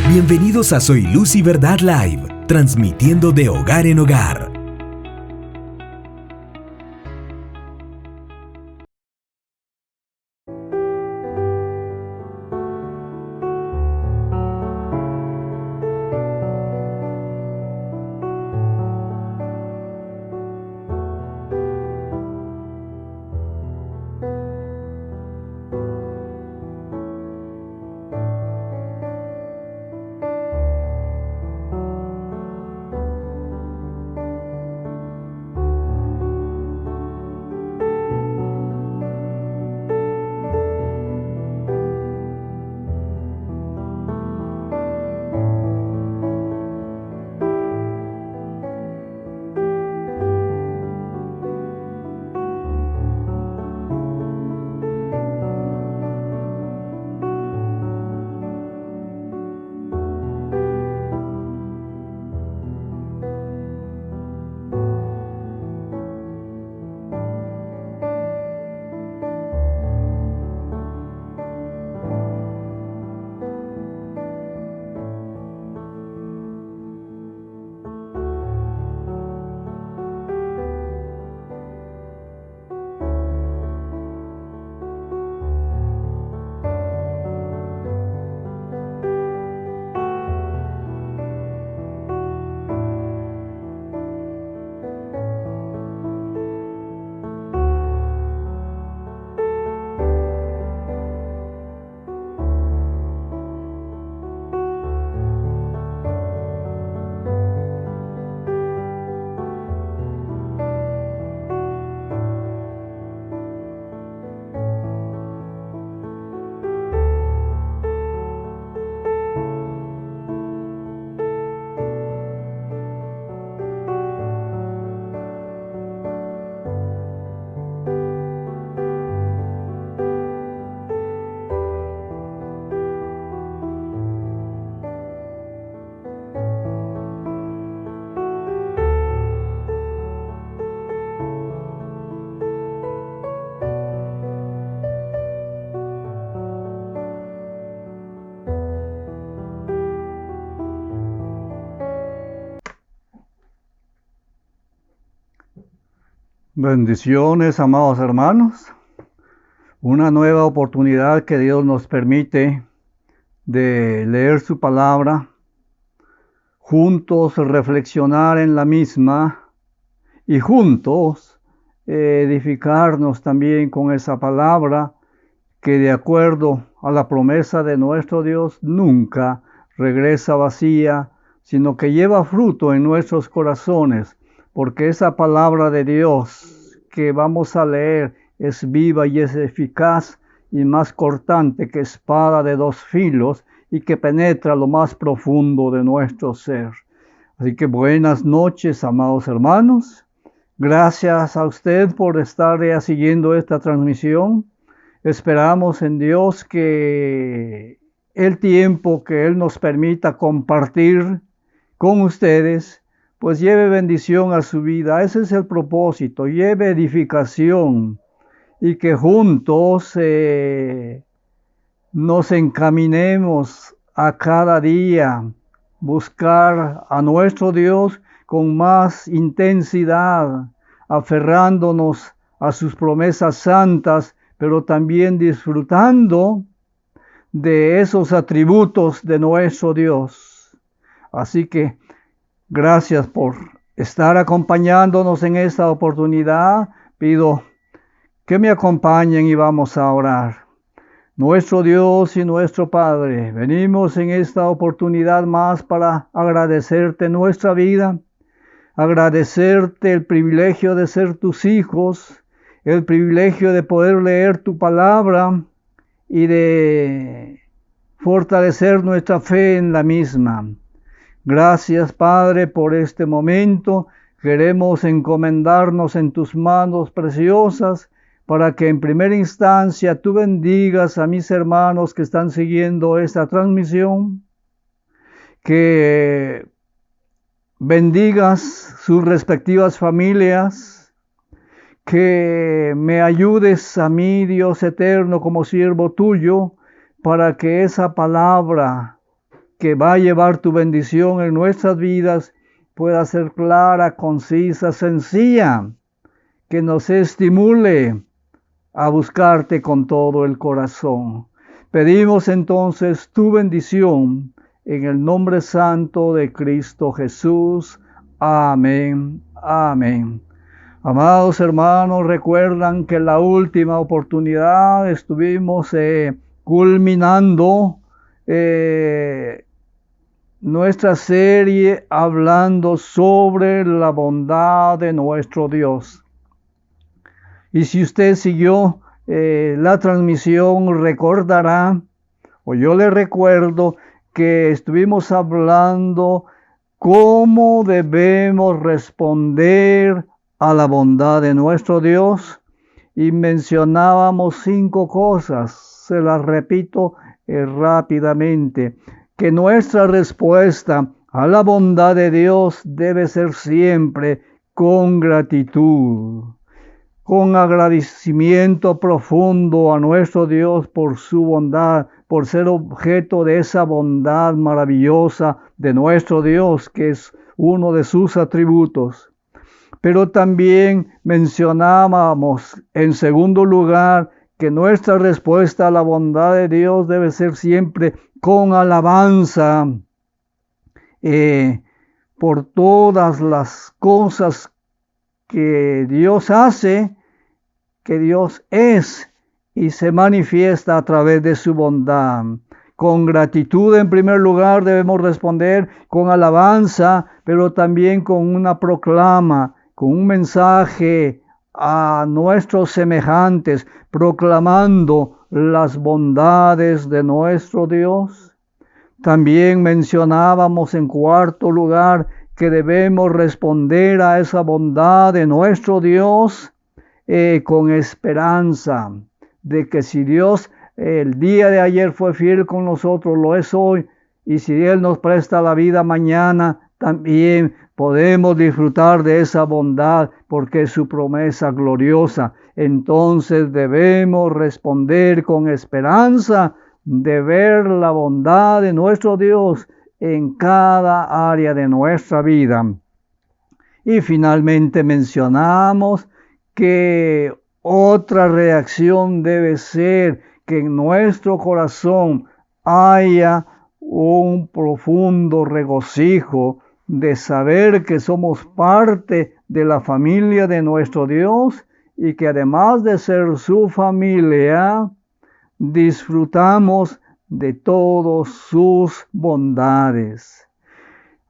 Bienvenidos a Soy Luz y Verdad Live, transmitiendo de hogar en hogar. Bendiciones, amados hermanos. Una nueva oportunidad que Dios nos permite de leer su palabra, juntos reflexionar en la misma y juntos edificarnos también con esa palabra que, de acuerdo a la promesa de nuestro Dios, nunca regresa vacía, sino que lleva fruto en nuestros corazones, porque esa palabra de Dios que vamos a leer es viva y es eficaz y más cortante que espada de dos filos y que penetra lo más profundo de nuestro ser. Así que buenas noches, amados hermanos. Gracias a usted por estar siguiendo esta transmisión. Esperamos en Dios que el tiempo que Él nos permita compartir con ustedes, pues lleve bendición a su vida. Ese es el propósito, lleve edificación y que juntos nos encaminemos a cada día buscar a nuestro Dios con más intensidad, aferrándonos a sus promesas santas, pero también disfrutando de esos atributos de nuestro Dios. Así que gracias por estar acompañándonos en esta oportunidad. Pido que me acompañen y vamos a orar. Nuestro Dios y nuestro Padre, venimos en esta oportunidad más para agradecerte nuestra vida, agradecerte el privilegio de ser tus hijos, el privilegio de poder leer tu palabra y de fortalecer nuestra fe en la misma. Gracias, Padre, por este momento. Queremos encomendarnos en tus manos preciosas para que en primera instancia tú bendigas a mis hermanos que están siguiendo esta transmisión, que bendigas sus respectivas familias, que me ayudes a mí, Dios eterno, como siervo tuyo, para que esa palabra que va a llevar tu bendición en nuestras vidas pueda ser clara, concisa, sencilla, que nos estimule a buscarte con todo el corazón. Pedimos entonces tu bendición en el nombre santo de Cristo Jesús. Amén. Amén. Amados hermanos, recuerdan que la última oportunidad estuvimos culminando nuestra serie hablando sobre la bondad de nuestro Dios. Y si usted siguió la transmisión, recordará, o yo le recuerdo, que estuvimos hablando cómo debemos responder a la bondad de nuestro Dios, y mencionábamos 5 cosas, se las repito rápidamente, que nuestra respuesta a la bondad de Dios debe ser siempre con gratitud, con agradecimiento profundo a nuestro Dios por su bondad, por ser objeto de esa bondad maravillosa de nuestro Dios, que es uno de sus atributos. Pero también mencionábamos, en segundo lugar, que nuestra respuesta a la bondad de Dios debe ser siempre con alabanza por todas las cosas que Dios hace, que Dios es y se manifiesta a través de su bondad. Con gratitud en primer lugar debemos responder, con alabanza, pero también con una proclama, con un mensaje a nuestros semejantes, proclamando las bondades de nuestro Dios. También mencionábamos en cuarto lugar que debemos responder a esa bondad de nuestro Dios con esperanza, de que si Dios el día de ayer fue fiel con nosotros, lo es hoy, y si Él nos presta la vida mañana, también podemos disfrutar de esa bondad porque es su promesa gloriosa. Entonces debemos responder con esperanza de ver la bondad de nuestro Dios en cada área de nuestra vida. Y finalmente mencionamos que otra reacción debe ser que en nuestro corazón haya un profundo regocijo de saber que somos parte de la familia de nuestro Dios y que además de ser su familia, disfrutamos de todas sus bondades.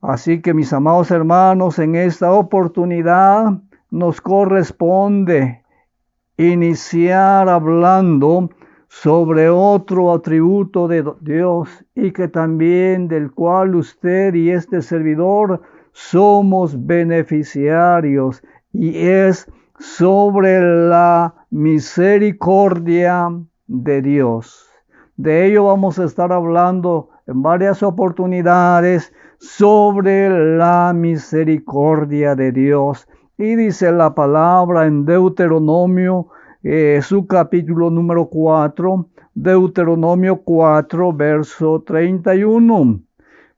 Así que, mis amados hermanos, en esta oportunidad nos corresponde iniciar hablando sobre otro atributo de Dios y que también del cual usted y este servidor somos beneficiarios, y es sobre la misericordia de Dios. De ello vamos a estar hablando en varias oportunidades, sobre la misericordia de Dios. Y dice la palabra en Deuteronomio, su capítulo número 4, Deuteronomio 4, verso 31.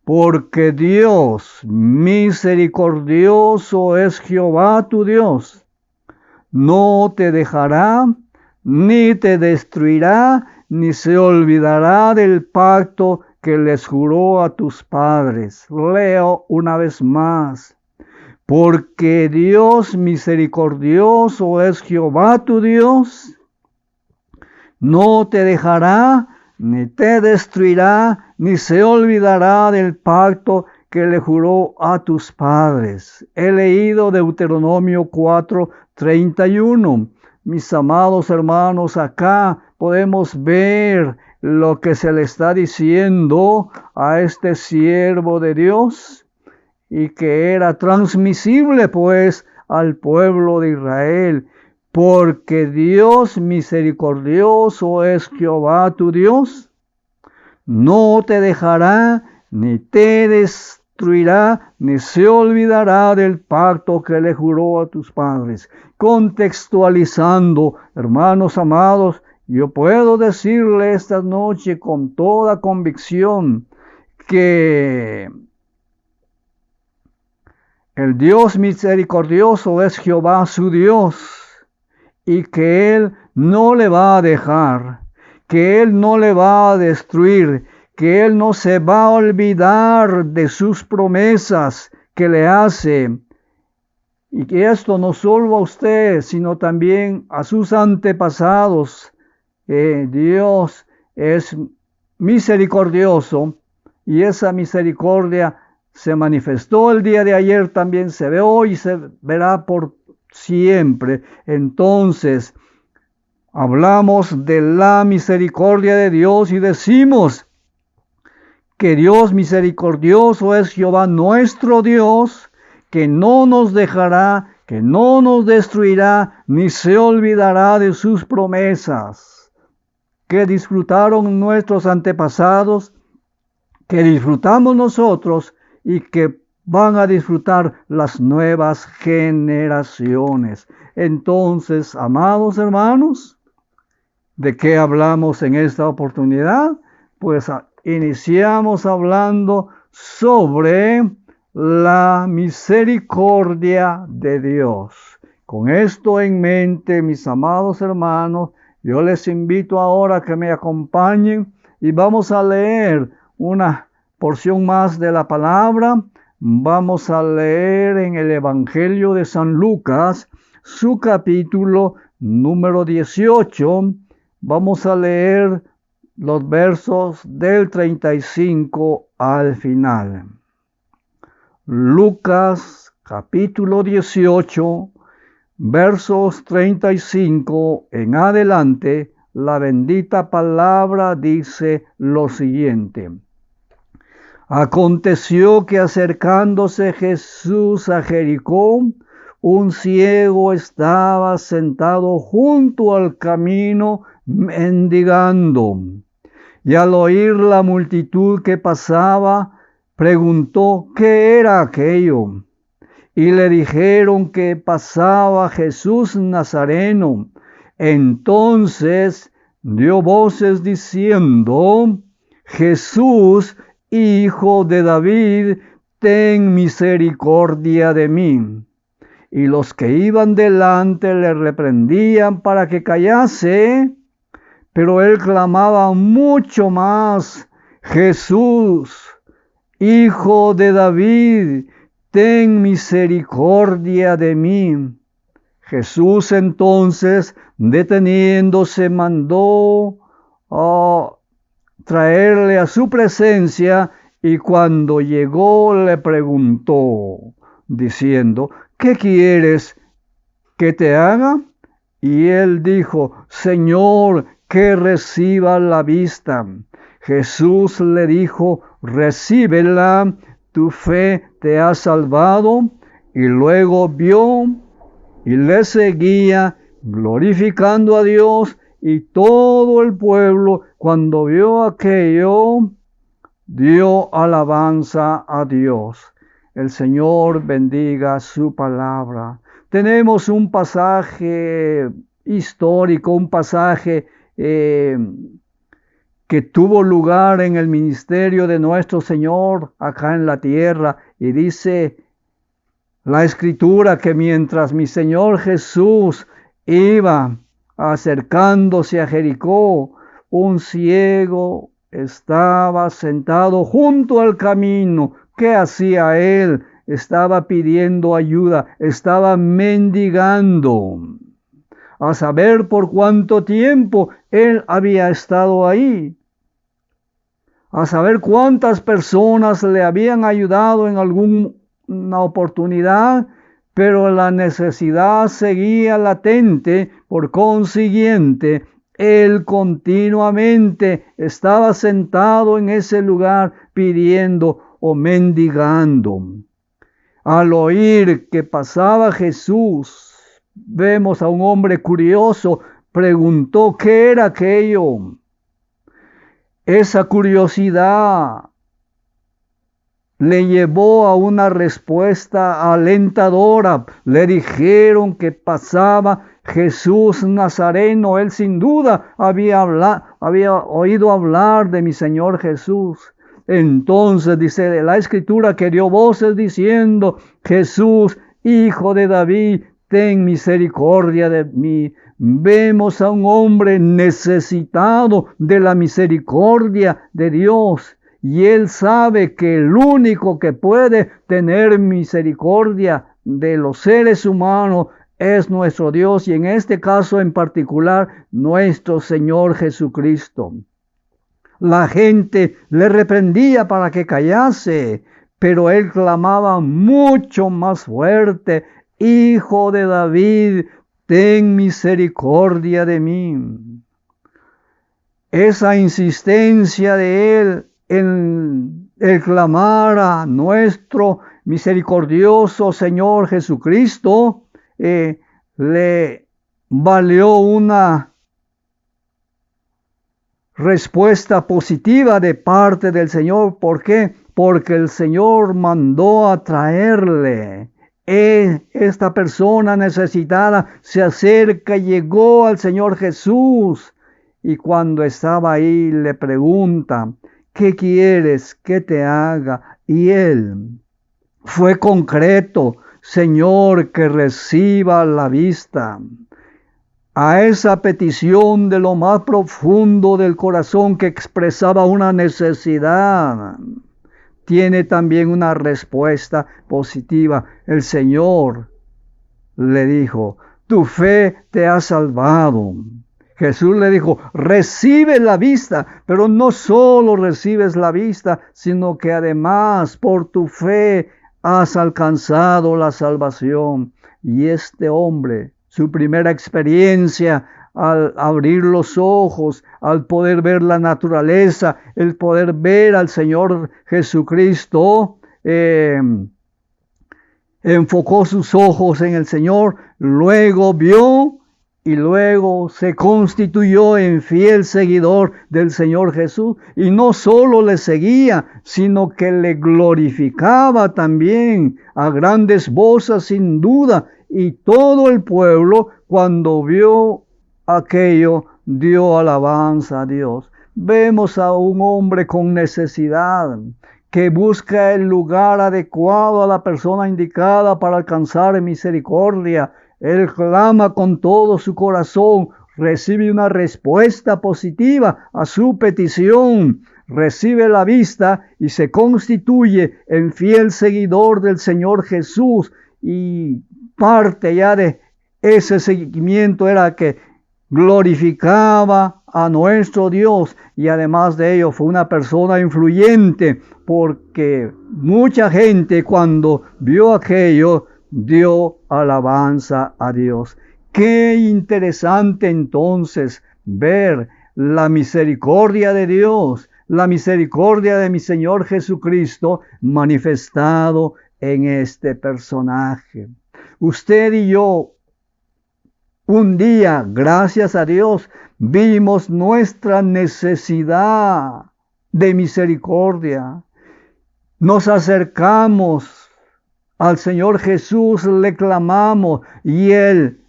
Porque Dios misericordioso es Jehová tu Dios. No te dejará, ni te destruirá, ni se olvidará del pacto que les juró a tus padres. Leo una vez más. Porque Dios misericordioso es Jehová tu Dios, no te dejará, ni te destruirá, ni se olvidará del pacto que le juró a tus padres. He leído Deuteronomio 4:31. Mis amados hermanos, acá podemos ver lo que se le está diciendo a este siervo de Dios, y que era transmisible pues al pueblo de Israel. Porque Dios misericordioso es Jehová tu Dios, no te dejará, ni te destruirá, ni se olvidará del pacto que le juró a tus padres. Contextualizando, hermanos amados, yo puedo decirle esta noche con toda convicción que el Dios misericordioso es Jehová su Dios y que Él no le va a dejar, que Él no le va a destruir, que Él no se va a olvidar de sus promesas que le hace. Y que esto no solo a usted, sino también a sus antepasados. Dios es misericordioso y esa misericordia se manifestó el día de ayer, también se ve hoy y se verá por siempre. Entonces, hablamos de la misericordia de Dios y decimos que Dios misericordioso es Jehová nuestro Dios, que no nos dejará, que no nos destruirá, ni se olvidará de sus promesas, que disfrutaron nuestros antepasados, que disfrutamos nosotros y que van a disfrutar las nuevas generaciones. Entonces, amados hermanos, ¿de qué hablamos en esta oportunidad? Pues iniciamos hablando sobre la misericordia de Dios. Con esto en mente, mis amados hermanos, yo les invito ahora a que me acompañen y vamos a leer una porción más de la palabra. Vamos a leer en el Evangelio de San Lucas, su capítulo número 18. Vamos a leer los versos del 35 al final. Lucas capítulo 18, versos 35 en adelante, la bendita palabra dice lo siguiente. Aconteció que acercándose Jesús a Jericó, un ciego estaba sentado junto al camino mendigando. Y al oír la multitud que pasaba, preguntó qué era aquello. Y le dijeron que pasaba Jesús Nazareno. Entonces dio voces diciendo: Jesús, Hijo de David, ten misericordia de mí. Y los que iban delante le reprendían para que callase, pero él clamaba mucho más: Jesús, Hijo de David, ten misericordia de mí. Jesús entonces, deteniéndose, mandó traerle a su presencia, y cuando llegó le preguntó, diciendo: ¿qué quieres que te haga? Y él dijo: Señor, que reciba la vista. Jesús le dijo: recíbela, tu fe te ha salvado. Y luego vio y le seguía, glorificando a Dios, y todo el pueblo, cuando vio aquello, dio alabanza a Dios. El Señor bendiga su palabra. Tenemos un pasaje histórico, un pasaje que tuvo lugar en el ministerio de nuestro Señor acá en la tierra, y dice la Escritura que mientras mi Señor Jesús iba acercándose a Jericó, un ciego estaba sentado junto al camino. ¿Qué hacía él? Estaba pidiendo ayuda, estaba mendigando. A saber por cuánto tiempo él había estado ahí. A saber cuántas personas le habían ayudado en alguna oportunidad, pero la necesidad seguía latente. Por consiguiente, él continuamente estaba sentado en ese lugar pidiendo o mendigando. Al oír que pasaba Jesús, vemos a un hombre curioso, preguntó qué era aquello. Esa curiosidad le llevó a una respuesta alentadora. Le dijeron que pasaba Jesús Nazareno. Él sin duda había oído hablar de mi Señor Jesús. Entonces dice la Escritura que dio voces diciendo: Jesús, Hijo de David, ten misericordia de mí. Vemos a un hombre necesitado de la misericordia de Dios, y él sabe que el único que puede tener misericordia de los seres humanos es nuestro Dios, y en este caso en particular nuestro Señor Jesucristo. La gente le reprendía para que callase, pero él clamaba mucho más fuerte: Hijo de David, ten misericordia de mí. Esa insistencia de él en el clamar a nuestro misericordioso Señor Jesucristo le valió una respuesta positiva de parte del Señor. ¿Por qué? Porque el Señor mandó a traerle. Esta persona necesitada se acerca y llegó al Señor Jesús, y cuando estaba ahí le pregunta: ¿qué quieres que te haga? Y él fue concreto: Señor, que reciba la vista. A esa petición de lo más profundo del corazón, que expresaba una necesidad, tiene también una respuesta positiva. El Señor le dijo: tu fe te ha salvado. Jesús le dijo: recibe la vista, pero no solo recibes la vista, sino que además por tu fe has alcanzado la salvación. Y este hombre, su primera experiencia al abrir los ojos, al poder ver la naturaleza, el poder ver al Señor Jesucristo, enfocó sus ojos en el Señor, luego vio y luego se constituyó en fiel seguidor del Señor Jesús. Y no solo le seguía, sino que le glorificaba también a grandes voces, sin duda. Y todo el pueblo, cuando vio aquello, dio alabanza a Dios. Vemos a un hombre con necesidad, que busca el lugar adecuado, a la persona indicada para alcanzar misericordia. Él clama con todo su corazón, recibe una respuesta positiva a su petición, recibe la vista y se constituye en fiel seguidor del Señor Jesús. Y parte ya de ese seguimiento era que glorificaba a nuestro Dios, y además de ello fue una persona influyente, porque mucha gente, cuando vio aquello, dio alabanza a Dios. Qué interesante entonces ver la misericordia de Dios, la misericordia de mi Señor Jesucristo manifestado en este personaje. Usted y yo, un día, gracias a Dios, vimos nuestra necesidad de misericordia. Nos acercamos al Señor Jesús, le clamamos, y Él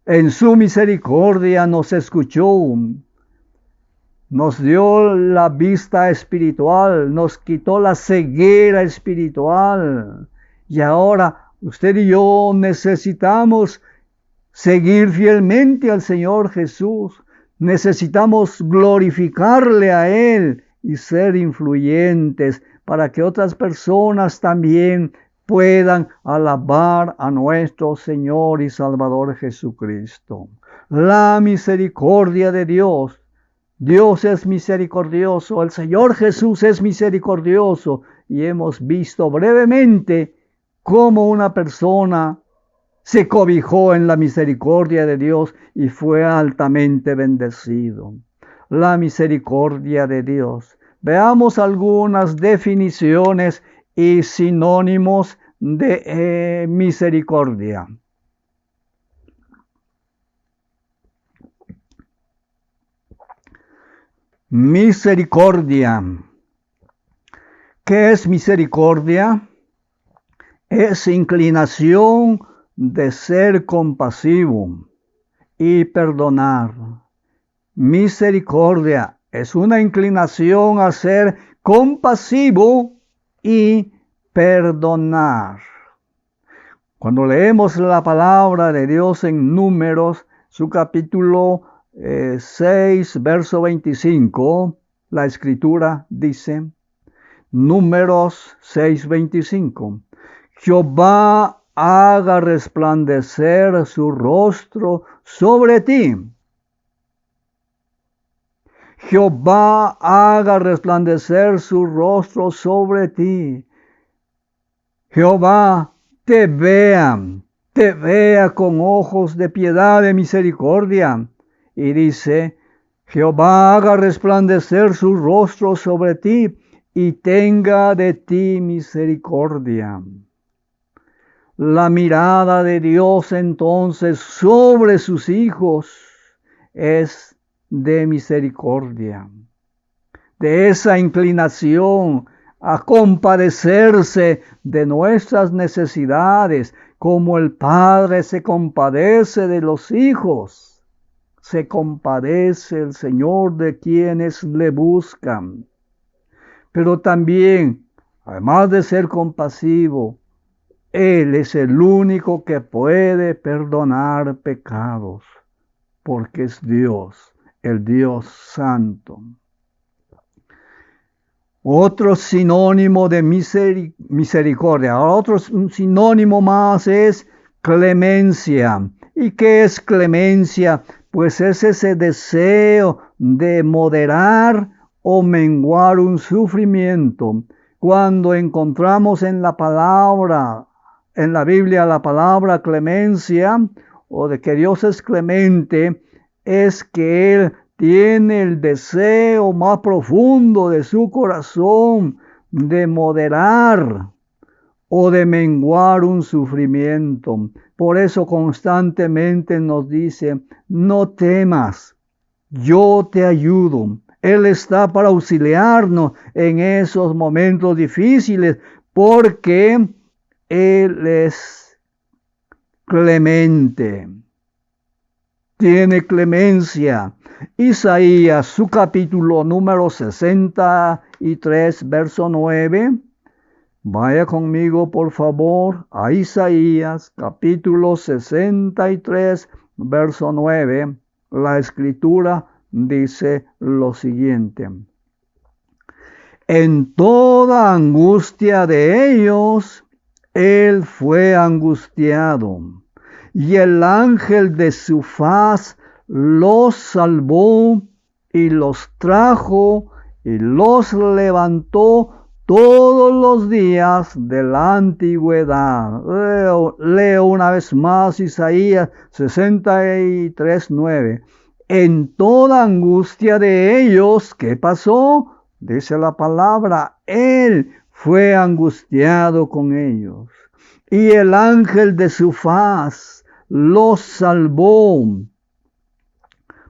en su misericordia nos escuchó. Nos dio la vista espiritual, nos quitó la ceguera espiritual. Y ahora usted y yo necesitamos seguir fielmente al Señor Jesús. Necesitamos glorificarle a Él y ser influyentes para que otras personas también puedan alabar a nuestro Señor y Salvador Jesucristo. La misericordia de Dios. Dios es misericordioso, el Señor Jesús es misericordioso, y hemos visto brevemente cómo una persona se cobijó en la misericordia de Dios y fue altamente bendecido. La misericordia de Dios. Veamos algunas definiciones y sinónimos de misericordia. Misericordia. ¿Qué es misericordia? Es inclinación de ser compasivo y perdonar. Misericordia es una inclinación a ser compasivo y perdonar. Cuando leemos la palabra de Dios en Números, su capítulo 6, verso 25, la Escritura dice, Números 6, 25, Jehová haga resplandecer su rostro sobre ti. Jehová haga resplandecer su rostro sobre ti. Jehová te vea con ojos de piedad y misericordia. Y dice, Jehová haga resplandecer su rostro sobre ti y tenga de ti misericordia. La mirada de Dios entonces sobre sus hijos es de misericordia, de esa inclinación a compadecerse de nuestras necesidades, como el Padre se compadece de los hijos. Se compadece el Señor de quienes le buscan. Pero también, además de ser compasivo, Él es el único que puede perdonar pecados, porque es Dios, el Dios Santo. Otro sinónimo de misericordia, otro sinónimo más es clemencia. ¿Y qué es clemencia? Pues es ese deseo de moderar o menguar un sufrimiento. Cuando encontramos en la palabra, en la Biblia, la palabra clemencia, o de que Dios es clemente, es que Él tiene el deseo más profundo de su corazón de moderar o de menguar un sufrimiento. Por eso constantemente nos dice, no temas, yo te ayudo. Él está para auxiliarnos en esos momentos difíciles porque Él es clemente. Tiene clemencia. Isaías, su capítulo número 63, verso 9. Vaya conmigo, por favor, a Isaías, capítulo 63, verso 9. La Escritura dice lo siguiente. En toda angustia de ellos, Él fue angustiado, y el ángel de su faz los salvó y los trajo y los levantó todos los días de la antigüedad. Leo una vez más Isaías 63, 9. En toda angustia de ellos, ¿qué pasó? Dice la palabra, Él fue angustiado con ellos. Y el ángel de su faz los salvó.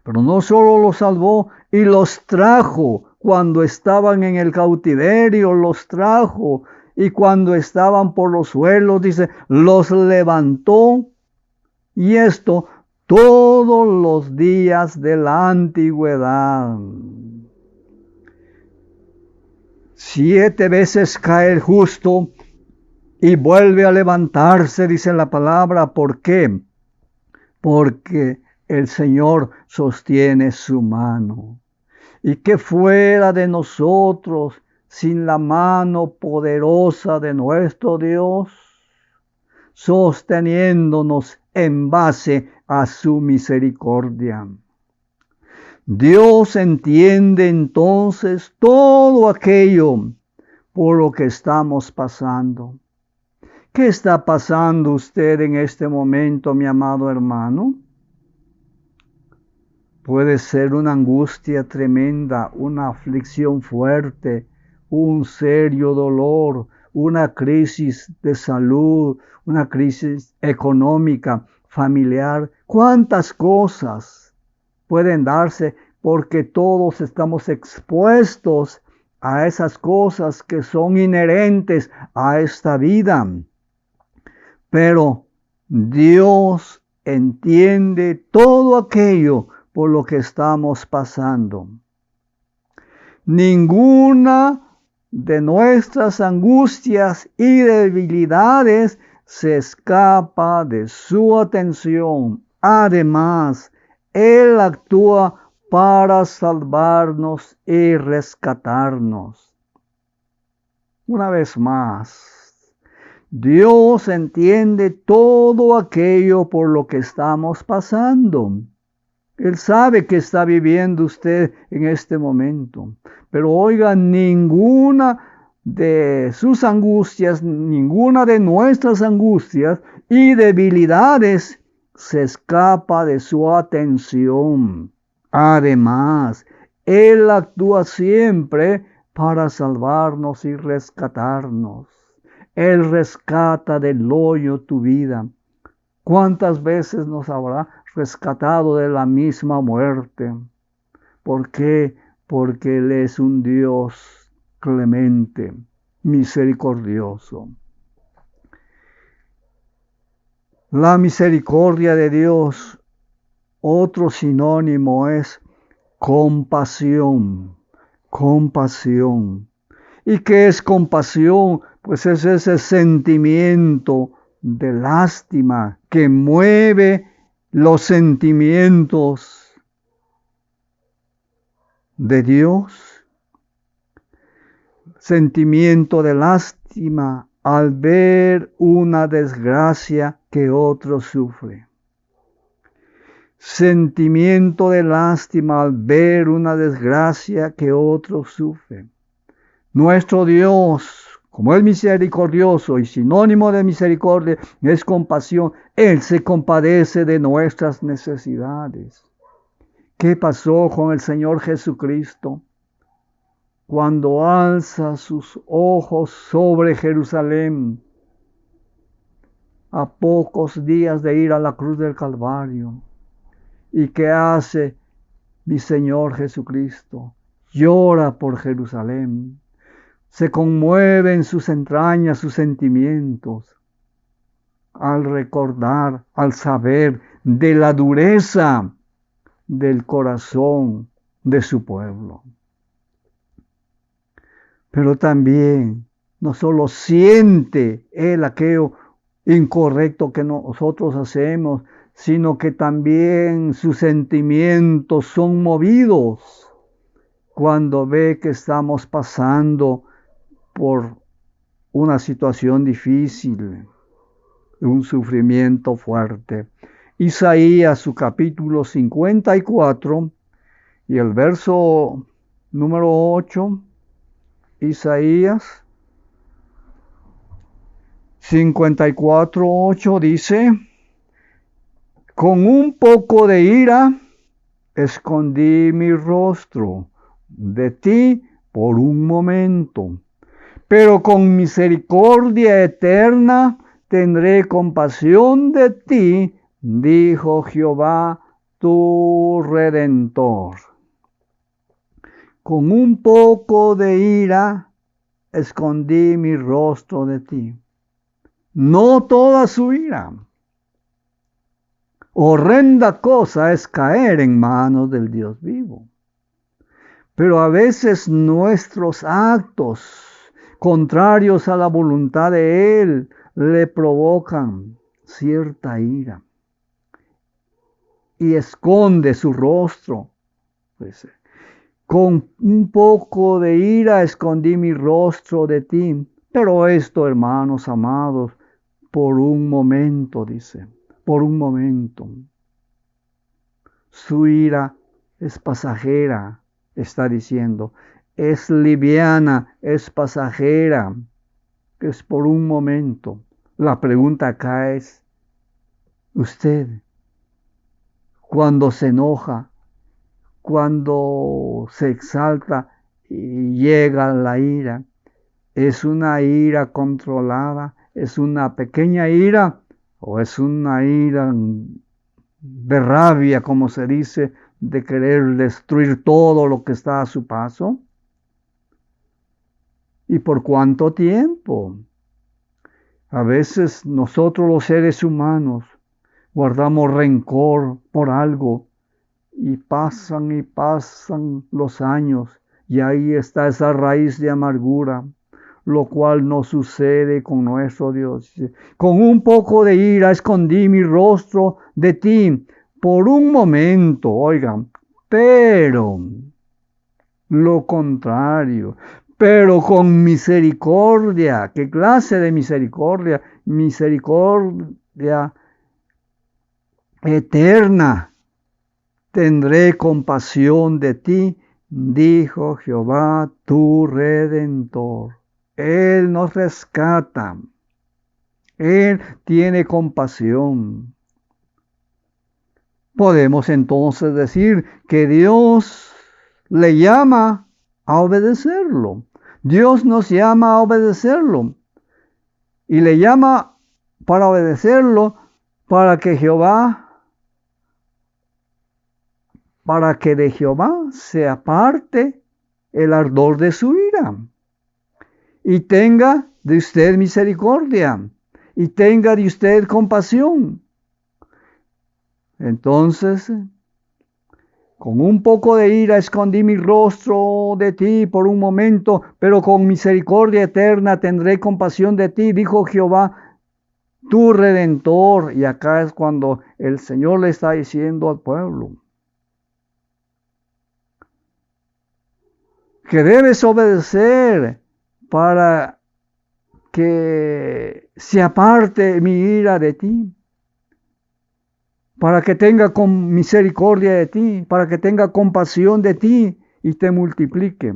Pero no solo los salvó, y los trajo cuando estaban en el cautiverio, los trajo, y cuando estaban por los suelos, dice, los levantó, y esto todos los días de la antigüedad. 7 veces cae el justo y vuelve a levantarse, dice la palabra. ¿Por qué? Porque el Señor sostiene su mano. Y que fuera de nosotros sin la mano poderosa de nuestro Dios, sosteniéndonos en base a su misericordia. Dios entiende entonces todo aquello por lo que estamos pasando. ¿Qué está pasando usted en este momento, mi amado hermano? Puede ser una angustia tremenda, una aflicción fuerte, un serio dolor, una crisis de salud, una crisis económica, familiar. ¿Cuántas cosas pueden darse? Porque todos estamos expuestos a esas cosas que son inherentes a esta vida. Pero Dios entiende todo aquello por lo que estamos pasando. Ninguna de nuestras angustias y debilidades se escapa de su atención. Además, Él actúa para salvarnos y rescatarnos. Una vez más, Dios entiende todo aquello por lo que estamos pasando. Él sabe que está viviendo usted en este momento. Pero oiga, ninguna de sus angustias, ninguna de nuestras angustias y debilidades se escapa de su atención. Además, Él actúa siempre para salvarnos y rescatarnos. Él rescata del hoyo tu vida. ¿Cuántas veces nos habrá rescatado de la misma muerte? ¿Por qué? Porque Él es un Dios clemente, misericordioso. La misericordia de Dios, otro sinónimo es compasión, compasión. ¿Y qué es compasión? Pues es ese sentimiento de lástima que mueve los sentimientos de Dios. Sentimiento de lástima al ver una desgracia que otro sufre. Sentimiento de lástima al ver una desgracia que otro sufre. Nuestro Dios, como es misericordioso y sinónimo de misericordia, es compasión. Él se compadece de nuestras necesidades. ¿Qué pasó con el Señor Jesucristo? Cuando alza sus ojos sobre Jerusalén, a pocos días de ir a la cruz del Calvario. ¿Y qué hace mi Señor Jesucristo? Llora por Jerusalén. Se conmueve en sus entrañas, sus sentimientos, al recordar, al saber de la dureza del corazón de su pueblo. Pero también no solo siente Él aquello incorrecto que nosotros hacemos, sino que también sus sentimientos son movidos cuando ve que estamos pasando por una situación difícil, un sufrimiento fuerte. Isaías, su capítulo 54 y el verso número 8, Isaías 54:8 dice: con un poco de ira escondí mi rostro de ti por un momento, pero con misericordia eterna tendré compasión de ti, dijo Jehová tu Redentor. Con un poco de ira escondí mi rostro de ti. No toda su ira. Horrenda cosa es caer en manos del Dios vivo. Pero a veces nuestros actos contrarios a la voluntad de Él le provocan cierta ira. Y esconde su rostro. Con un poco de ira escondí mi rostro de ti. Pero esto, hermanos amados, por un momento, dice, por un momento. Su ira es pasajera, está diciendo. Es liviana, es pasajera, es por un momento. La pregunta acá es, usted, cuando se enoja, cuando se exalta y llega la ira, ¿es una ira controlada? ¿Es una pequeña ira? ¿O es una ira de rabia, como se dice, de querer destruir todo lo que está a su paso? ¿Y por cuánto tiempo? A veces nosotros los seres humanos guardamos rencor por algo y pasan los años Y ahí está esa raíz de amargura, lo cual no sucede con nuestro Dios. Con un poco de ira escondí mi rostro de ti por un momento, oigan, pero lo contrario, pero con misericordia. ¿Qué clase de misericordia? Misericordia eterna. Tendré compasión de ti, dijo Jehová tu Redentor. Él nos rescata. Él tiene compasión. Podemos entonces decir que Dios le llama a obedecerlo. Dios nos llama a obedecerlo. Y le llama para obedecerlo para que de Jehová se aparte el ardor de su ira. Y tenga de usted misericordia. Y tenga de usted compasión. Entonces, con un poco de ira escondí mi rostro de ti por un momento, pero con misericordia eterna tendré compasión de ti, dijo Jehová, tu Redentor. Y acá es cuando el Señor le está diciendo al pueblo que debes obedecer para que se aparte mi ira de ti, para que tenga misericordia de ti, para que tenga compasión de ti y te multiplique.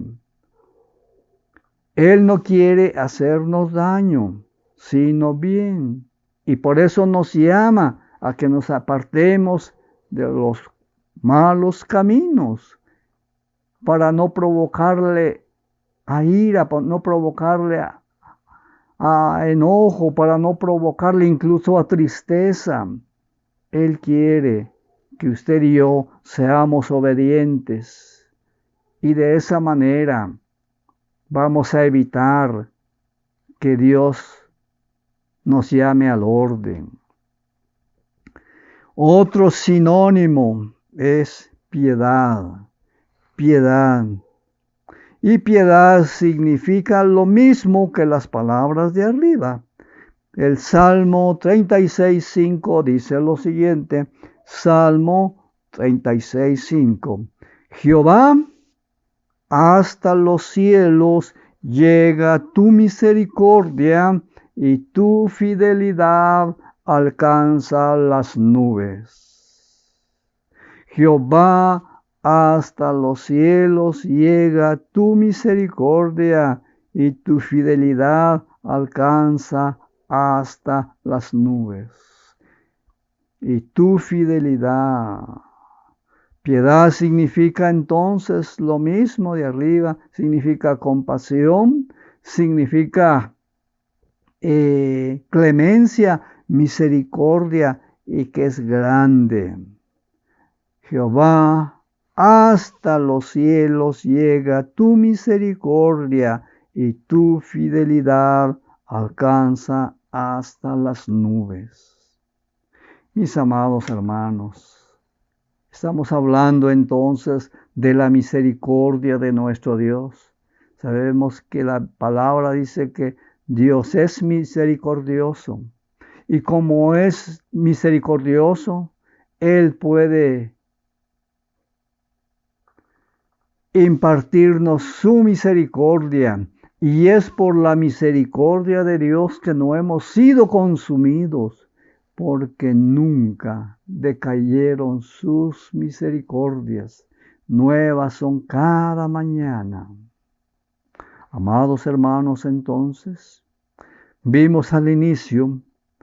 Él no quiere hacernos daño, sino bien. Y por eso nos llama a que nos apartemos de los malos caminos, para no provocarle a ira, para no provocarle a enojo, para no provocarle incluso a tristeza. Él quiere que usted y yo seamos obedientes y de esa manera vamos a evitar que Dios nos llame al orden. Otro sinónimo es piedad. Piedad. Y piedad significa lo mismo que las palabras de arriba. El Salmo 36:5 dice lo siguiente, Salmo 36:5. Jehová, hasta los cielos llega tu misericordia y tu fidelidad alcanza las nubes. Jehová, hasta los cielos llega tu misericordia y tu fidelidad alcanza hasta las nubes. Y tu fidelidad. Piedad significa entonces lo mismo de arriba, significa compasión, significa clemencia, misericordia y que es grande. Jehová, hasta los cielos llega tu misericordia y tu fidelidad alcanza hasta las nubes. Mis amados hermanos, estamos hablando entonces de la misericordia de nuestro Dios. Sabemos que la palabra dice que Dios es misericordioso. Y como es misericordioso, Él puede impartirnos su misericordia. Y es por la misericordia de Dios que no hemos sido consumidos, porque nunca decayeron sus misericordias. Nuevas son cada mañana. Amados hermanos, entonces, vimos al inicio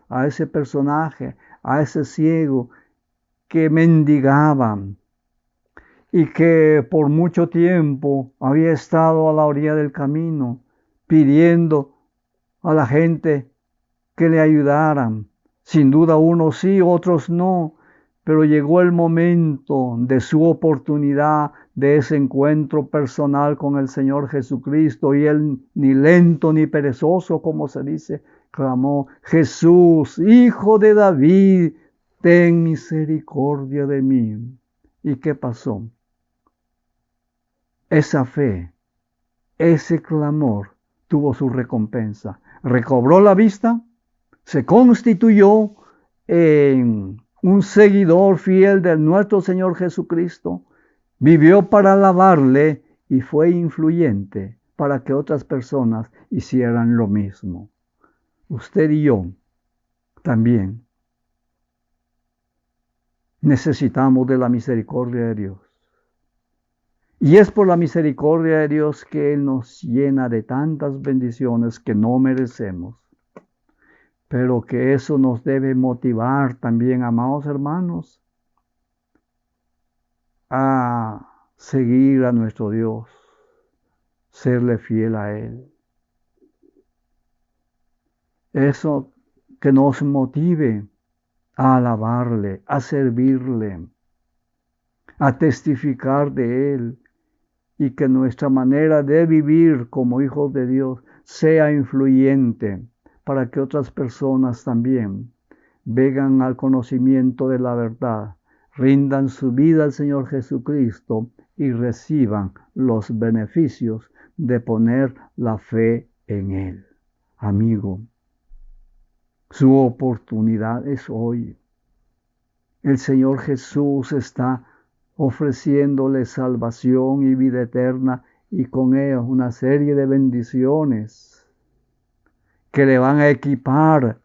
a ese personaje, a ese ciego que mendigaba y que por mucho tiempo había estado a la orilla del camino pidiendo a la gente que le ayudaran. Sin duda unos sí, otros no, pero llegó el momento de su oportunidad, de ese encuentro personal con el Señor Jesucristo, y él, ni lento ni perezoso, como se dice, clamó: Jesús, Hijo de David, ten misericordia de mí. ¿Y qué pasó? Esa fe ese clamor tuvo su recompensa. Recobró la vista, se constituyó en un seguidor fiel de nuestro Señor Jesucristo, vivió para alabarle y fue influyente para que otras personas hicieran lo mismo. Usted y yo también necesitamos de la misericordia de Dios. Y es por la misericordia de Dios que Él nos llena de tantas bendiciones que no merecemos. Pero que eso nos debe motivar también, amados hermanos, a seguir a nuestro Dios, serle fiel a Él. Eso que nos motive a alabarle, a servirle, a testificar de Él, y que nuestra manera de vivir como hijos de Dios sea influyente para que otras personas también vengan al conocimiento de la verdad, rindan su vida al Señor Jesucristo y reciban los beneficios de poner la fe en Él. Amigo, su oportunidad es hoy. El Señor Jesús está ofreciéndole salvación y vida eterna y con ella una serie de bendiciones que le van a equipar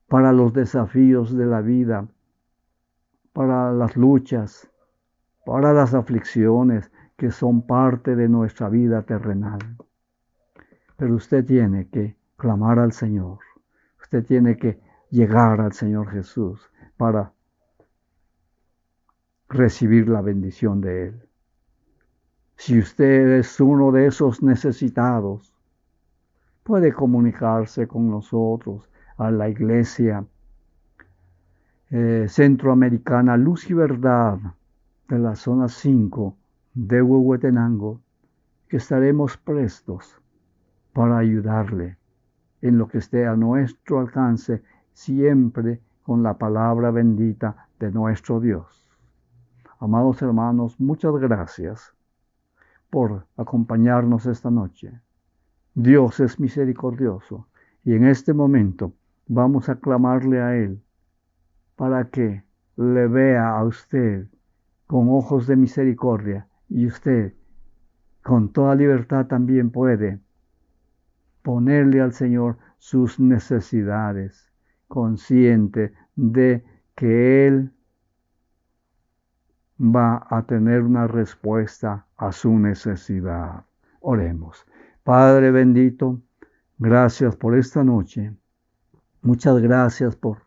para los desafíos de la vida, para las luchas, para las aflicciones que son parte de nuestra vida terrenal. Pero usted tiene que clamar al Señor, usted tiene que llegar al Señor Jesús para recibir la bendición de Él. Si usted es uno de esos necesitados, puede comunicarse con nosotros a la iglesia centroamericana Luz y Verdad de la zona 5 de Huehuetenango, que estaremos prestos para ayudarle en lo que esté a nuestro alcance, siempre con la palabra bendita de nuestro Dios. Amados hermanos, muchas gracias por acompañarnos esta noche. Dios es misericordioso y en este momento vamos a clamarle a Él para que le vea a usted con ojos de misericordia y usted con toda libertad también puede ponerle al Señor sus necesidades, consciente de que Él va a tener una respuesta a su necesidad. Oremos. Padre bendito, gracias por esta noche. Muchas gracias por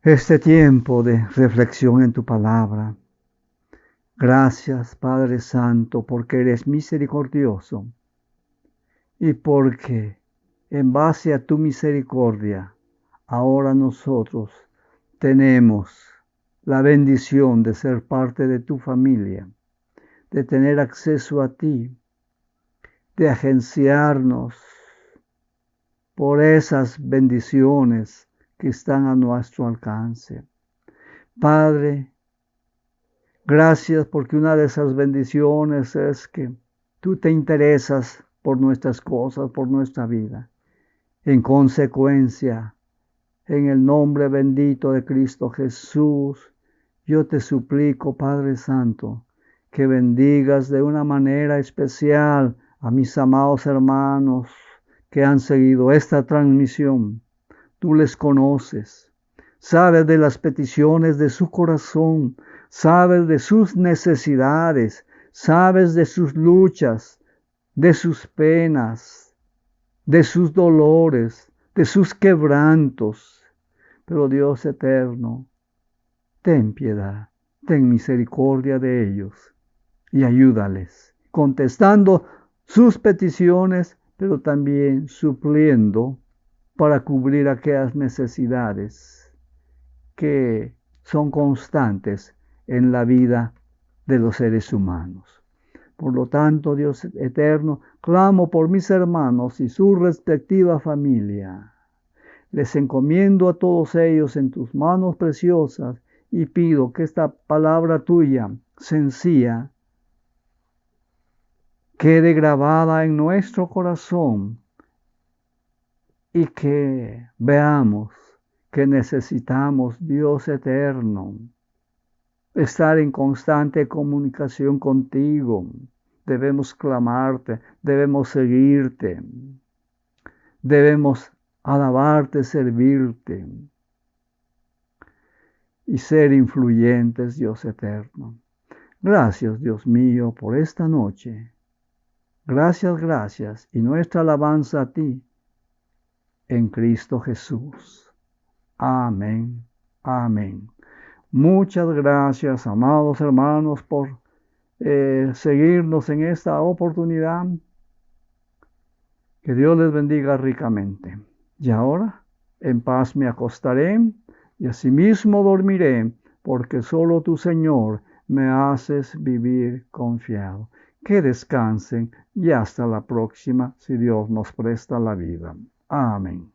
este tiempo de reflexión en tu palabra. Gracias, Padre Santo, porque eres misericordioso y porque en base a tu misericordia, ahora nosotros tenemos la bendición de ser parte de tu familia, de tener acceso a ti, de agenciarnos por esas bendiciones que están a nuestro alcance. Padre, gracias porque una de esas bendiciones es que tú te interesas por nuestras cosas, por nuestra vida. En consecuencia, en el nombre bendito de Cristo Jesús, yo te suplico, Padre Santo, que bendigas de una manera especial a mis amados hermanos que han seguido esta transmisión. Tú les conoces, sabes de las peticiones de su corazón, sabes de sus necesidades, sabes de sus luchas, de sus penas, de sus dolores, de sus quebrantos. Pero Dios eterno, ten piedad, ten misericordia de ellos y ayúdales, contestando sus peticiones, pero también supliendo para cubrir aquellas necesidades que son constantes en la vida de los seres humanos. Por lo tanto, Dios eterno, clamo por mis hermanos y su respectiva familia. Les encomiendo a todos ellos en tus manos preciosas y pido que esta palabra tuya, sencilla, quede grabada en nuestro corazón y que veamos que necesitamos, Dios eterno, estar en constante comunicación contigo. Debemos clamarte, debemos seguirte, debemos alabarte, servirte y ser influyentes, Dios eterno. Gracias, Dios mío, por esta noche. Gracias, gracias, y nuestra alabanza a ti en Cristo Jesús. Amén, amén. Muchas gracias, amados hermanos, por seguirnos en esta oportunidad. Que Dios les bendiga ricamente. Y ahora, en paz me acostaré y asimismo dormiré, porque solo tú, Señor, me haces vivir confiado. Que descansen y hasta la próxima, si Dios nos presta la vida. Amén.